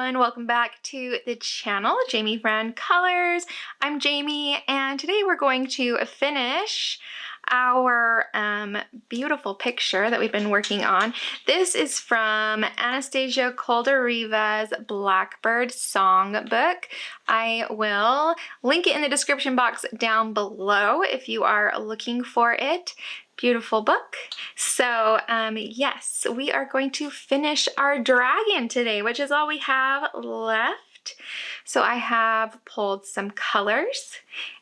everyone, welcome back to the channel, Jamie Friend Colors. I'm Jamie, and today we're going to finish our beautiful picture that we've been working on. This is from Anastasia Koldareva's Blackbird Songbook. I will link it in the description box down below if you are looking for it. Beautiful book. So yes, we are going to finish our dragon today, which is all we have left. So I have pulled some colors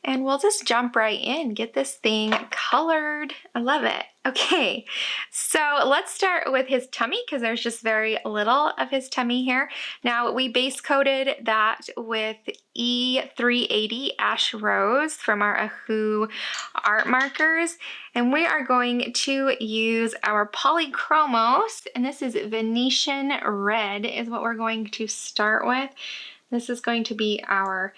and we'll just jump right in, get this thing colored. I love it. Okay, so let's start with his tummy because there's just very little of his tummy here. Now we base coated that with E380 Ash Rose from our Ahoo art markers, and we are going to use our Polychromos, and this is Venetian Red is what we're going to start with. This is going to be our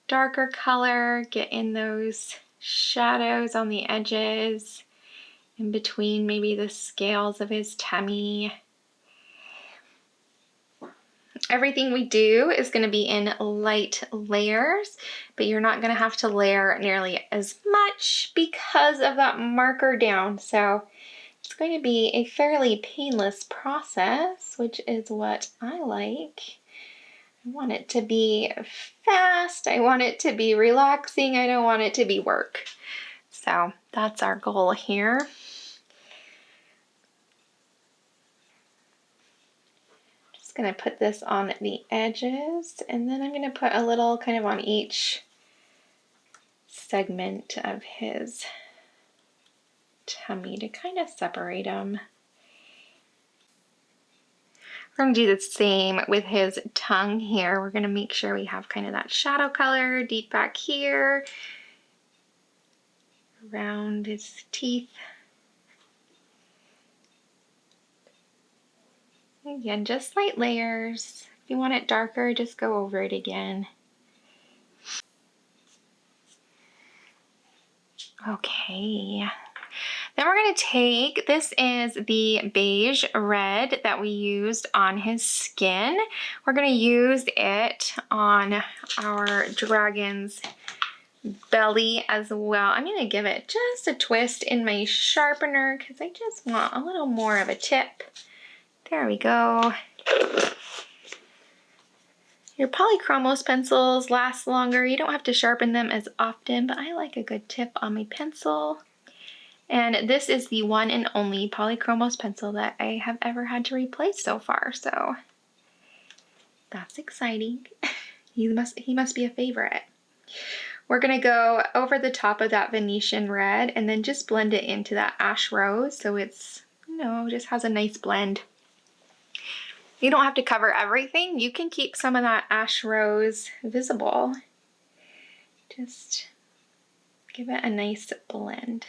darker color, get in those shadows on the edges, in between maybe the scales of his tummy. Everything we do is going to be in light layers, but you're not going to have to layer nearly as much because of that marker down. So it's going to be a fairly painless process, which is what I like. I want it to be fast. I want it to be relaxing. I don't want it to be work. So that's our goal here. Going to put this on the edges, and then I'm going to put a little kind of on each segment of his tummy to kind of separate them. We're going to do the same with his tongue here. We're going to make sure we have kind of that shadow color deep back here around his teeth. Again, just light layers. If you want it darker, just go over it again. Okay. Then we're going to take, this is the Beige Red that we used on his skin. We're going to use it on our dragon's belly as well. I'm going to give it just a twist in my sharpener because I just want a little more of a tip. There we go. Your Polychromos pencils last longer. You don't have to sharpen them as often, but I like a good tip on my pencil. And this is the one and only Polychromos pencil that I have ever had to replace so far, so that's exciting. He must be a favorite. We're gonna go over the top of that Venetian Red and then just blend it into that Ash Rose so it's, you know, just has a nice blend. You don't have to cover everything. You can keep some of that Ash Rose visible. Just give it a nice blend.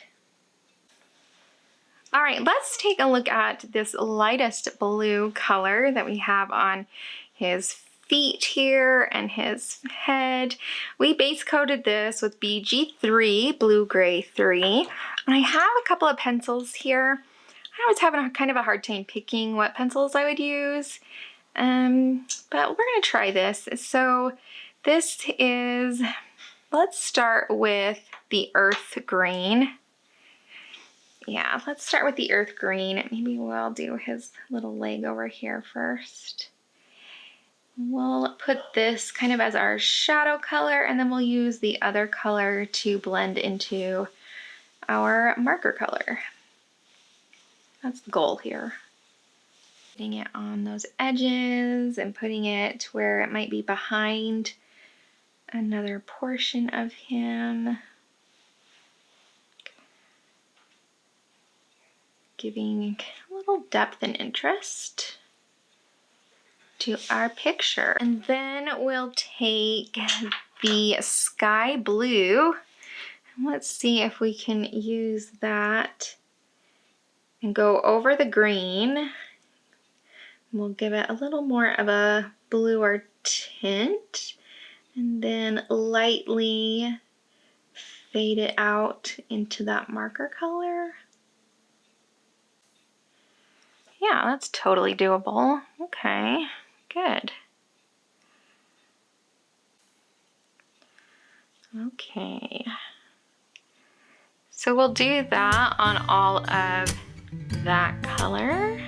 All right, let's take a look at this lightest blue color that we have on his feet here and his head. We base coated this with BG3, Blue Gray 3. And I have a couple of pencils here. I was having kind of a hard time picking what pencils I would use, but we're gonna try this. So this is, let's start with the Earth Green. Yeah, let's start with the Earth Green. Maybe we'll do his little leg over here first. We'll put this kind of as our shadow color, and then we'll use the other color to blend into our marker color. That's the goal here. Putting it on those edges and putting it where it might be behind another portion of him. Giving a little depth and interest to our picture. And then we'll take the sky blue and let's see if we can use that and go over the green. We'll give it a little more of a bluer tint and then lightly fade it out into that marker color. Yeah, that's totally doable. Okay, good. Okay. So we'll do that on all of that color.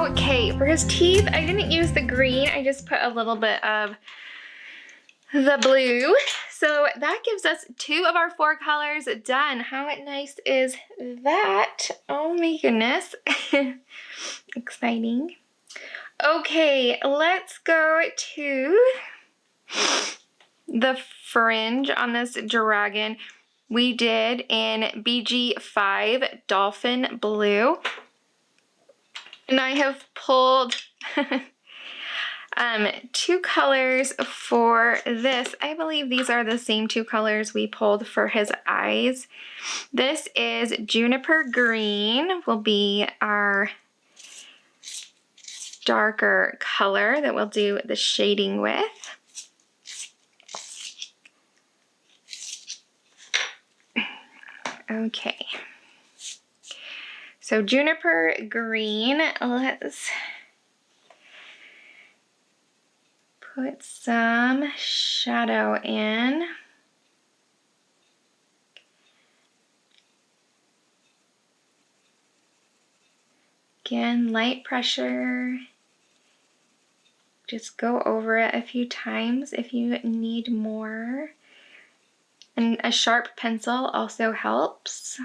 Okay, for his teeth, I didn't use the green. I just put a little bit of the blue. So that gives us 2 of our 4 colors done. How nice is that? Oh my goodness. Exciting. Okay, let's go to the fringe on this dragon. We did in BG5 Dolphin Blue. And I have pulled 2 colors for this. I believe these are the same 2 colors we pulled for his eyes. This is Juniper Green, will be our darker color that we'll do the shading with. Okay. So Juniper Green, let's put some shadow in. Again, light pressure. Just go over it a few times if you need more. And a sharp pencil also helps.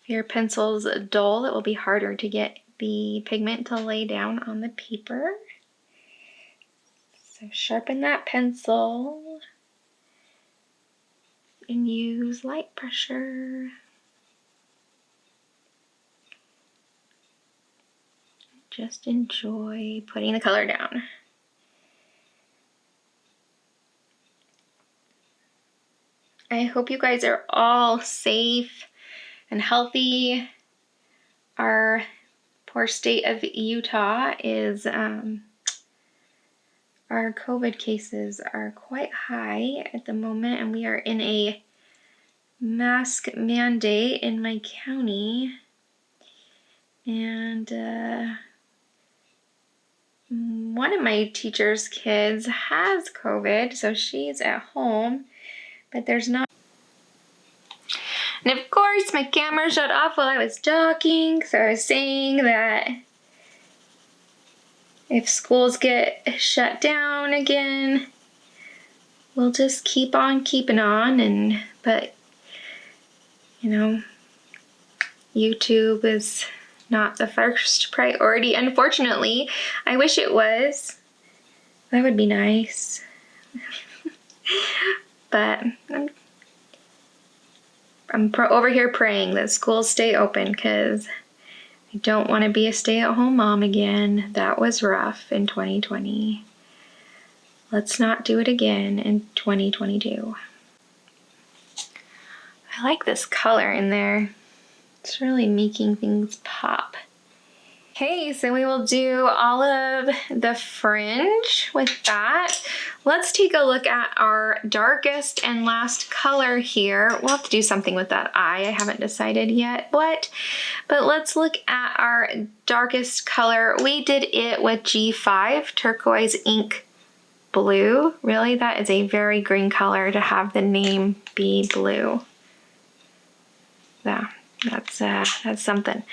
If your pencil's dull, it will be harder to get the pigment to lay down on the paper. So sharpen that pencil and use light pressure. Just enjoy putting the color down. I hope you guys are all safe and healthy. Our poor state of Utah is, our COVID cases are quite high at the moment, and we are in a mask mandate in my county. And one of my teacher's kids has COVID, so she's at home, but there's not. And of course, my camera shut off while I was talking, so I was saying that if schools get shut down again, we'll just keep on keeping on, but you know, YouTube is not the first priority, unfortunately. I wish it was. That would be nice. But I'm over here praying that schools stay open, because I don't want to be a stay-at-home mom again. That was rough in 2020. Let's not do it again in 2022. I like this color in there. It's really making things pop. Okay, so we will do all of the fringe with that. Let's take a look at our darkest and last color here. We'll have to do something with that eye. I haven't decided yet what, but let's look at our darkest color. We did it with G5 Turquoise Ink Blue. Really, that is a very green color to have the name be blue. Yeah, That's something.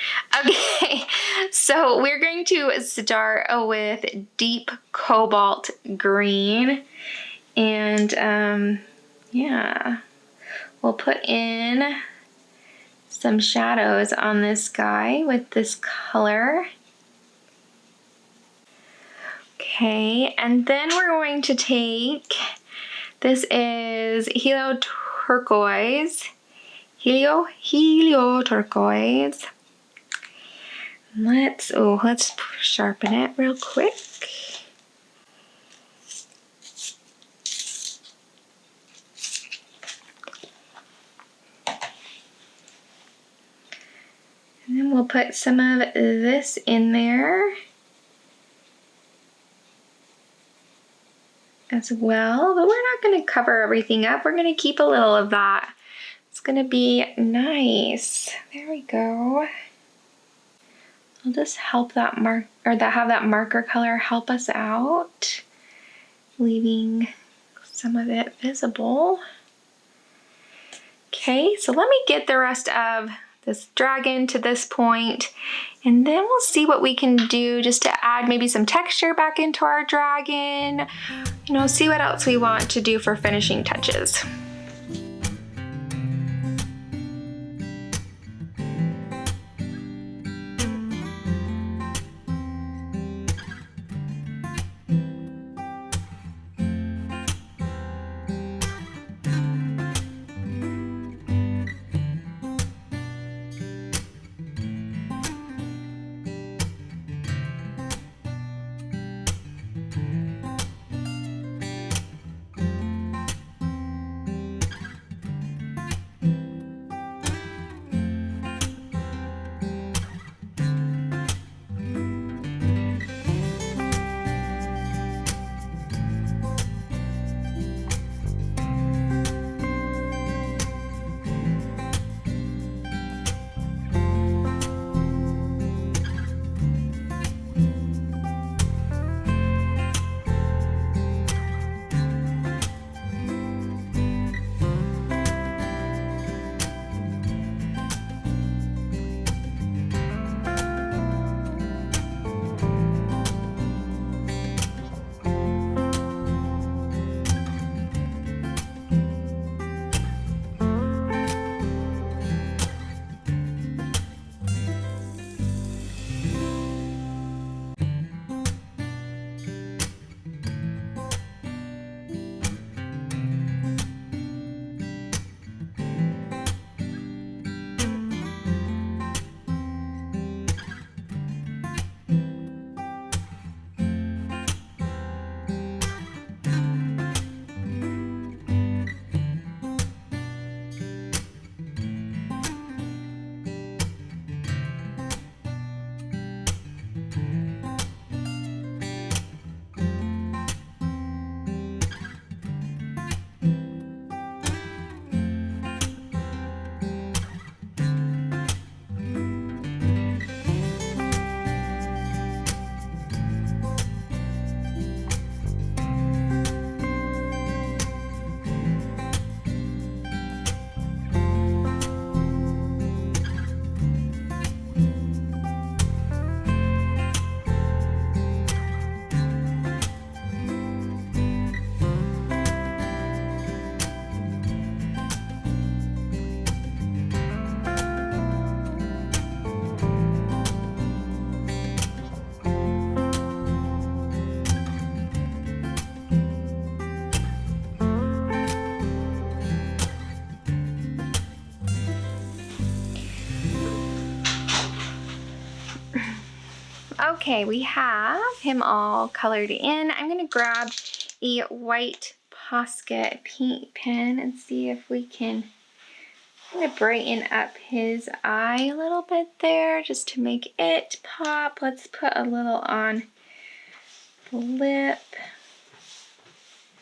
Okay, so we're going to start with deep cobalt green, and yeah, we'll put in some shadows on this guy with this color. Okay, and then we're going to take, this is Helio Turquoise. Helio Turquoise. Let's sharpen it real quick. And then we'll put some of this in there as well, but we're not going to cover everything up. We're going to keep a little of that. It's going to be nice. There we go. I'll just help that have that marker color help us out, leaving some of it visible. Okay, so let me get the rest of this dragon to this point, and then we'll see what we can do just to add maybe some texture back into our dragon. You know, see what else we want to do for finishing touches. Okay, we have him all colored in. I'm gonna grab a white Posca paint pen and see if we can kind of brighten up his eye a little bit there just to make it pop. Let's put a little on the lip,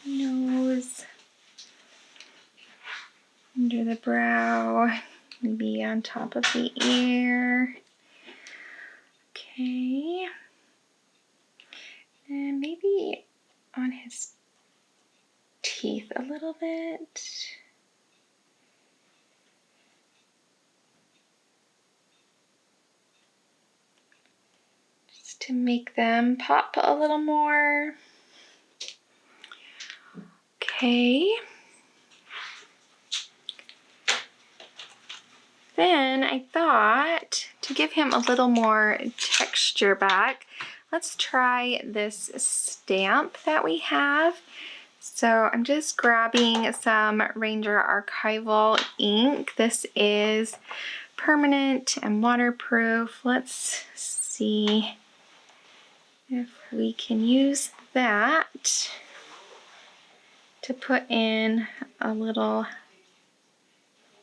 nose, under the brow, maybe on top of the ear. Okay, and maybe on his teeth a little bit. to make them pop a little more. Okay. Then I thought to give him a little more texture back, let's try this stamp that we have. So I'm just grabbing some Ranger Archival ink. This is permanent and waterproof. Let's see if we can use that to put in a little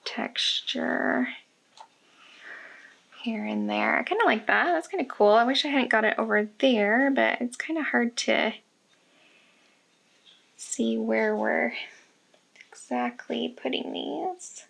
texture here and there. I kind of like that. That's kind of cool. I wish I hadn't got it over there, but it's kind of hard to see where we're exactly putting these.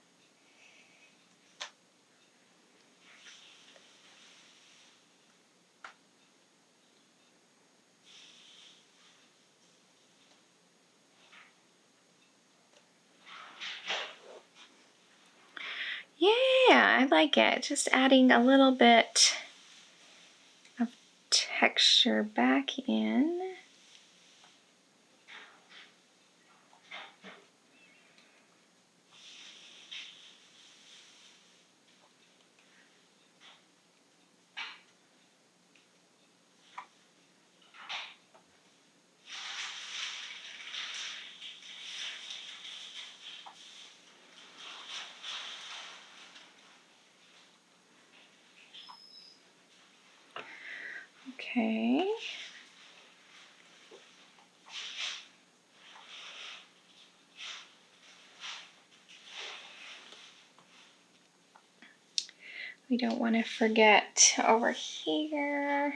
Yeah, I like it. Just adding a little bit of texture back in. Okay. We don't want to forget over here.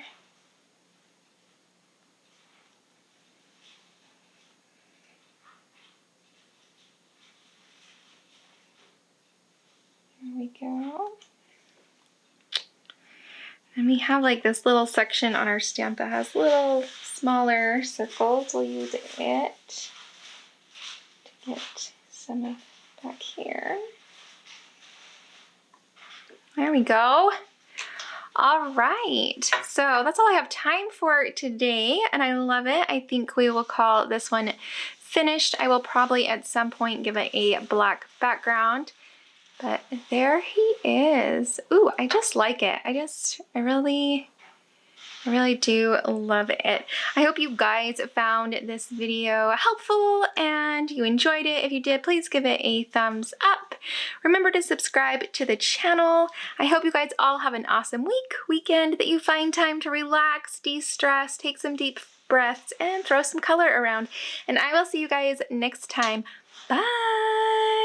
There we go. And we have like this little section on our stamp that has little smaller circles. We'll use it to get some of back here. There we go. All right, so that's all I have time for today, and I love it. I think we will call this one finished. I will probably at some point give it a black background, but there he is. Ooh, I just like it. I really do love it. I hope you guys found this video helpful and you enjoyed it. If you did, please give it a thumbs up. Remember to subscribe to the channel. I hope you guys all have an awesome weekend, that you find time to relax, de-stress, take some deep breaths, and throw some color around. And I will see you guys next time. Bye!